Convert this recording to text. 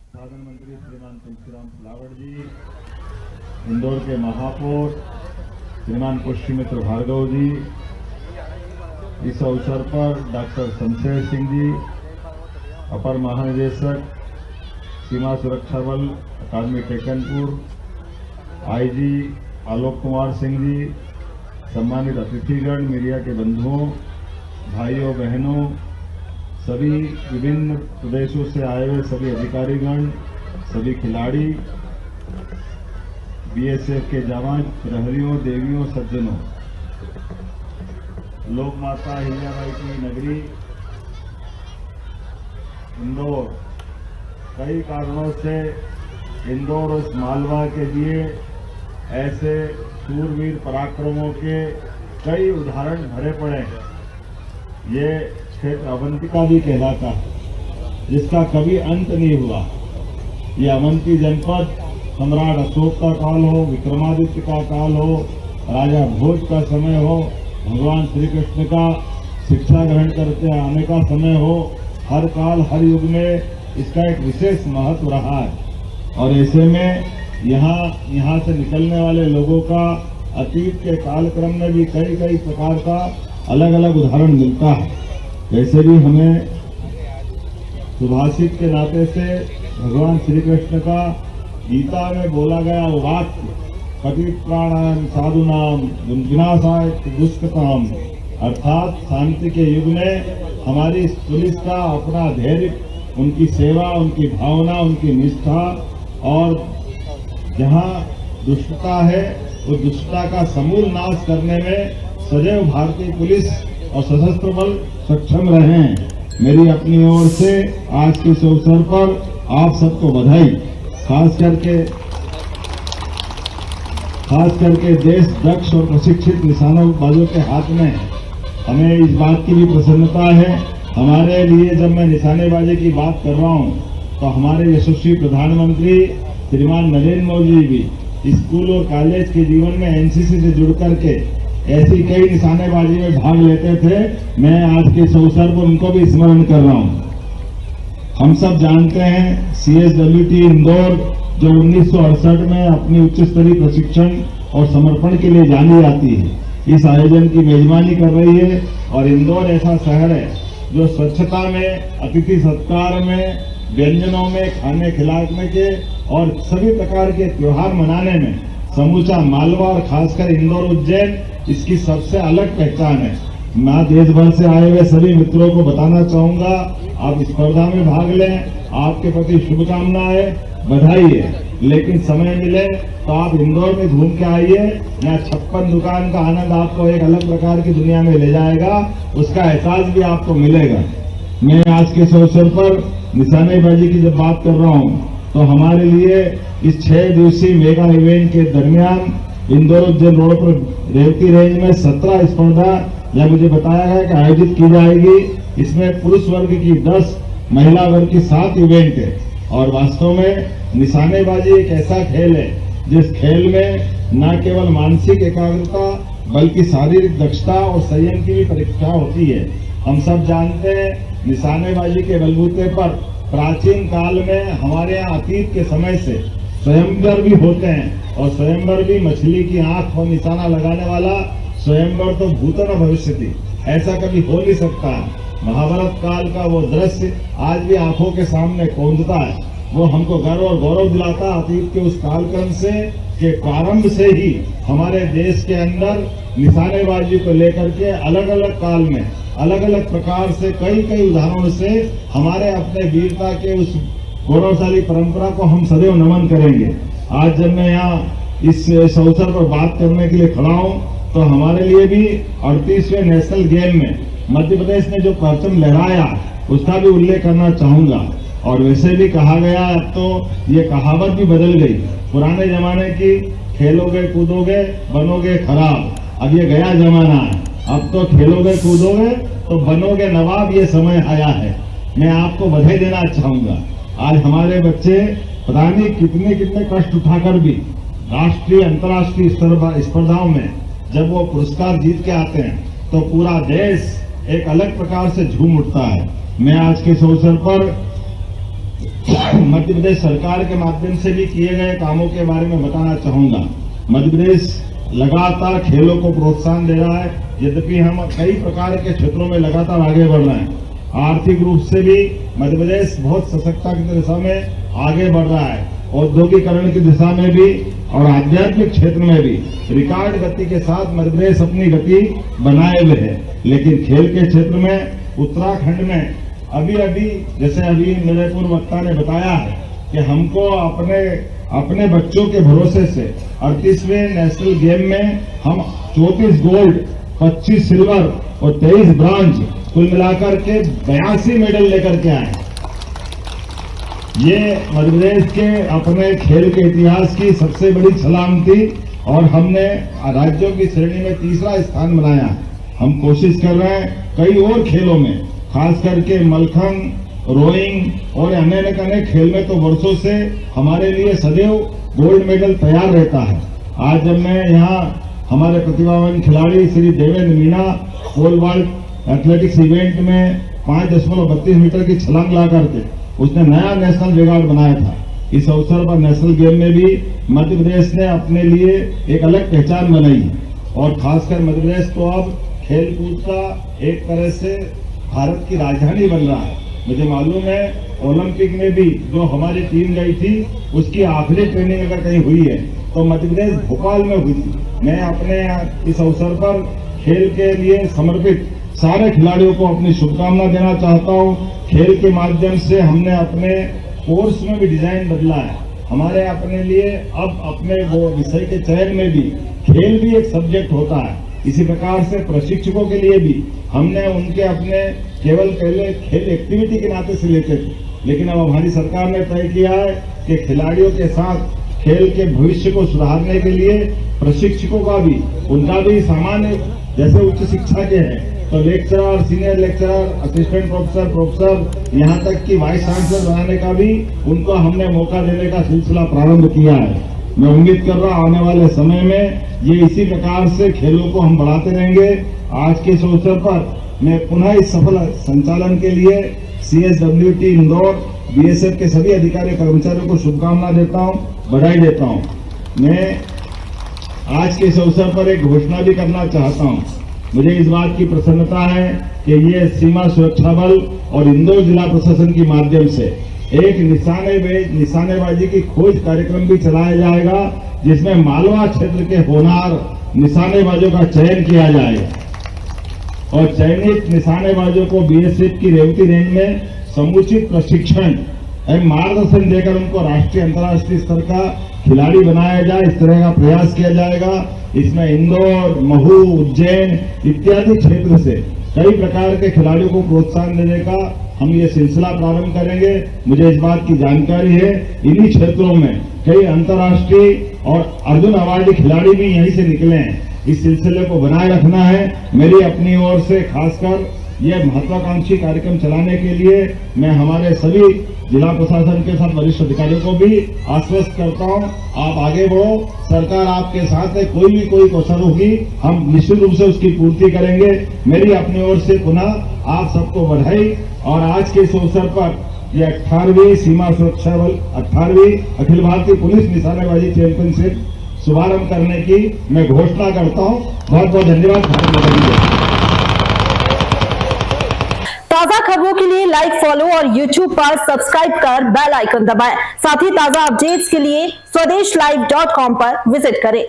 साधन मंत्री श्रीमान तुलसीराम सिलावट जी, इंदौर के महापौर श्रीमान पुष्यमित्र भार्गव जी, इस अवसर पर डॉक्टर शमशेर सिंह जी, अपर महानिदेशक सीमा सुरक्षा बल अकादमी टेकनपुर, आईजी आलोक कुमार सिंह जी, सम्मानित अतिथिगण, मीडिया के बंधुओं, भाइयों बहनों, सभी विभिन्न प्रदेशों से आए हुए सभी अधिकारीगण, सभी खिलाड़ी, बीएसएफ के जवान, प्रहरियों, देवियों, सज्जनों, लोक माता अहिल्याबाई की नगरी इंदौर, कई कारणों से इंदौर उस मालवा के लिए ऐसे सूरवीर पराक्रमों के कई उदाहरण भरे पड़े हैं। ये क्षेत्र अवंतिका भी कहलाता है, जिसका कभी अंत नहीं हुआ। ये अवंती जनपद सम्राट अशोक का काल हो, विक्रमादित्य का काल हो, राजा भोज का समय हो, भगवान श्री कृष्ण का शिक्षा ग्रहण करते आने का समय हो, हर काल हर युग में इसका एक विशेष महत्व रहा है। और ऐसे में यहाँ से निकलने वाले लोगों का अतीत के कालक्रम में भी कई कई प्रकार का अलग अलग उदाहरण मिलता है। वैसे भी हमें सुभाषित के नाते से भगवान श्री कृष्ण का गीता में बोला गया वो वाक्य, पतित प्राणायाम साधुनाम विनाशाय दुष्कृताम, अर्थात शांति के युग में हमारी पुलिस का अपना धैर्य, उनकी सेवा, उनकी भावना, उनकी निष्ठा, और जहां दुष्टता है वो दुष्टता का समूल नाश करने में सदैव भारतीय पुलिस और सशस्त्र बल सक्षम रहे हैं। मेरी अपनी ओर से आज के इस अवसर पर आप सबको बधाई। खास करके देश दक्ष और प्रशिक्षित निशानेबाजों के हाथ में है। हमें इस बात की भी प्रसन्नता है, हमारे लिए जब मैं निशानेबाजी की बात कर रहा हूं तो हमारे यशस्वी प्रधानमंत्री श्रीमान नरेंद्र मोदी भी स्कूल और कॉलेज के जीवन में एनसीसी से जुड़ करके ऐसी कई निशानेबाजी में भाग लेते थे। मैं आज के इस अवसर पर उनको भी स्मरण कर रहा हूं। हम सब जानते हैं CSWT इंदौर जो 1968 में अपनी उच्च स्तरीय प्रशिक्षण और समर्पण के लिए जानी जाती है, इस आयोजन की मेजबानी कर रही है। और इंदौर ऐसा शहर है जो स्वच्छता में, अतिथि सत्कार में, व्यंजनों में, खाने खिलाने के और सभी प्रकार के त्योहार मनाने में समूचा मालवा और खासकर इंदौर उज्जैन इसकी सबसे अलग पहचान है। मैं देश भर से आए हुए सभी मित्रों को बताना चाहूंगा, आप स्पर्धा में भाग लें, आपके प्रति शुभकामनाएं, बधाई है। लेकिन समय मिले तो आप इंदौर में घूम के आइए, यहाँ 56 दुकान का आनंद आपको एक अलग प्रकार की दुनिया में ले जाएगा, उसका एहसास भी आपको मिलेगा। मैं आज के इस अवसर पर निशानेबाजी की जब बात कर रहा हूं तो हमारे लिए इस 6 दिवसीय मेगा इवेंट के दरमियान इंदौर उज्जैन रोड पर रेवती रेंज में 17 स्पर्धा या मुझे बताया गया कि आयोजित की जाएगी। इसमें पुरुष वर्ग की 10, महिला वर्ग की 7 इवेंट है। और वास्तव में निशानेबाजी एक ऐसा खेल है जिस खेल में न केवल मानसिक एकाग्रता बल्कि शारीरिक दक्षता और संयम की भी परीक्षा होती है। हम सब जानते हैं निशानेबाजी के बलबूते पर प्राचीन काल में हमारे यहाँ अतीत के समय से स्वयंवर भी होते हैं, और स्वयंवर भी मछली की आंख और निशाना लगाने वाला स्वयंवर तो भूतन भविष्य थी, ऐसा कभी हो नहीं सकता। महाभारत काल का वो दृश्य आज भी आंखों के सामने कौंधता है। वो हमको गर्व और गौरव दिलाता अतीत के उस कालक्रम से के प्रारंभ से ही हमारे देश के अंदर निशानेबाजी को लेकर के अलग अलग काल में अलग अलग प्रकार से कई उदाहरणों से हमारे अपने वीरता के उस गौरवशाली परंपरा को हम सदैव नमन करेंगे। आज जब मैं यहाँ इस अवसर पर बात करने के लिए खड़ा हूँ तो हमारे लिए भी 38वें नेशनल गेम में मध्य प्रदेश ने जो परचम लहराया उसका भी उल्लेख करना चाहूंगा। और वैसे भी कहा गया, अब तो ये कहावत भी बदल गई, पुराने जमाने की खेलोगे कूदोगे बनोगे खराब, अब ये गया जमाना है, अब तो खेलोगे कूदोगे तो बनोगे नवाब, ये समय आया है। मैं आपको बधाई देना चाहूंगा। आज हमारे बच्चे पता नहीं कितने कष्ट उठाकर भी राष्ट्रीय अंतर्राष्ट्रीय स्पर्धाओं में जब वो पुरस्कार जीत के आते हैं तो पूरा देश एक अलग प्रकार से झूम उठता है। मैं आज के इस अवसर पर मध्य प्रदेश सरकार के माध्यम से भी किए गए कामों के बारे में बताना चाहूंगा। मध्य प्रदेश लगातार खेलों को प्रोत्साहन दे रहा है, यद्यपि हम कई प्रकार के क्षेत्रों में लगातार आगे बढ़ रहे हैं। आर्थिक रूप से भी मध्य प्रदेश बहुत सशक्तता की दिशा में आगे बढ़ रहा है, औद्योगिकरण की दिशा में भी और आध्यात्मिक क्षेत्र में भी रिकॉर्ड गति के साथ मध्य प्रदेश अपनी गति बनाए हुए है। लेकिन खेल के क्षेत्र में उत्तराखंड में अभी जैसे अभी मेरे पूर्व वक्ता ने बताया है कि हमको अपने बच्चों के भरोसे से 38वें नेशनल गेम में हम 34 गोल्ड, 25 सिल्वर और 23 ब्रॉन्ज कुल मिलाकर के 82 मेडल लेकर के आए। ये मध्य प्रदेश के अपने खेल के इतिहास की सबसे बड़ी छलांग थी और हमने राज्यों की श्रेणी में तीसरा स्थान बनाया। हम कोशिश कर रहे हैं कई और खेलों में, खास करके मलखंभ, रोइंग और अन्य खेल में तो वर्षों से हमारे लिए सदैव गोल्ड मेडल तैयार रहता है। आज जब मैं यहाँ हमारे प्रतिभावान खिलाड़ी Shri Devendra Meena pole vault athletics event में 5.32 मीटर की छलांग ला करके उसने नया नेशनल रिकॉर्ड बनाया था। इस अवसर पर नेशनल गेम में भी मध्य प्रदेश ने अपने लिए एक अलग पहचान बनाई और खासकर मध्य प्रदेश तो अब खेल कूद का एक तरह से भारत की राजधानी बन रहा है। मुझे मालूम है ओलंपिक में भी जो हमारी टीम गई थी उसकी आखिरी ट्रेनिंग अगर कहीं हुई है तो मध्य प्रदेश भोपाल में हुई थी। मैं अपने इस अवसर पर खेल के लिए समर्पित सारे खिलाड़ियों को अपनी शुभकामना देना चाहता हूं। खेल के माध्यम से हमने अपने कोर्स में भी डिजाइन बदला है। हमारे अपने लिए अब अपने वो विषय के चयन में भी खेल भी एक सब्जेक्ट होता है। इसी प्रकार से प्रशिक्षकों के लिए भी हमने उनके अपने केवल पहले खेल एक्टिविटी के नाते से लेते थे, लेकिन अब हमारी सरकार ने तय किया है कि खिलाड़ियों के साथ खेल के भविष्य को सुधारने के लिए प्रशिक्षकों का भी उनका भी सामान्य जैसे उच्च शिक्षा के हैं तो lecturer, senior lecturer, assistant professor यहाँ तक कि वाइस चांसलर बनाने का भी उनको हमने मौका देने का सिलसिला प्रारंभ किया है। मैं उम्मीद कर रहा आने वाले समय में ये इसी प्रकार से खेलों को हम बढ़ाते रहेंगे। आज के इस अवसर पर मैं पुनः इस सफल संचालन के लिए CSWT इंदौर, BSF के सभी अधिकारी कर्मचारियों को शुभकामना देता हूं, बधाई देता हूं। मैं आज के इस अवसर पर एक घोषणा भी करना चाहता हूं। मुझे इस बात की प्रसन्नता है कि ये सीमा सुरक्षा बल और इंदौर जिला प्रशासन के माध्यम से एक निशानेबाजी की खोज कार्यक्रम भी चलाया जाएगा, जिसमें मालवा क्षेत्र के होनहार निशानेबाजों का चयन किया जाएगा और चयनित निशानेबाजों को BSF की रेवती रेंज में समुचित प्रशिक्षण एवं मार्गदर्शन देकर उनको राष्ट्रीय अंतर्राष्ट्रीय स्तर का खिलाड़ी बनाया जाए। इस तरह का प्रयास किया जाएगा। इसमें इंदौर, महू, उज्जैन इत्यादि क्षेत्र से कई प्रकार के खिलाड़ियों को प्रोत्साहन देने का हम ये सिलसिला प्रारंभ करेंगे। मुझे इस बात की जानकारी है इन्हीं क्षेत्रों में कई अंतर्राष्ट्रीय और अर्जुन अवार्डी खिलाड़ी भी यहीं से निकले हैं। इस सिलसिले को बनाए रखना है। मेरी अपनी ओर से खासकर यह महत्वाकांक्षी कार्यक्रम चलाने के लिए मैं हमारे सभी जिला प्रशासन के साथ वरिष्ठ अधिकारियों को भी आश्वस्त करता हूं, आप आगे बढ़ो, सरकार आपके साथ है। कोई कसर होगी हम निश्चित रूप से उसकी पूर्ति करेंगे। मेरी अपनी ओर से पुनः आप सबको बधाई और आज के इस अवसर पर यह 18वीं सीमा सुरक्षा बल 18वीं अखिल भारतीय पुलिस निशानेबाजी चैंपियनशिप शुभारंभ करने की मैं घोषणा करता हूं। बहुत बहुत धन्यवाद। ताजा खबरों के लिए लाइक, फॉलो और YouTube पर सब्सक्राइब कर बेल आइकन दबाएं। साथ ही ताजा अपडेट्स के लिए स्वदेशलाइव.com पर विजिट करें।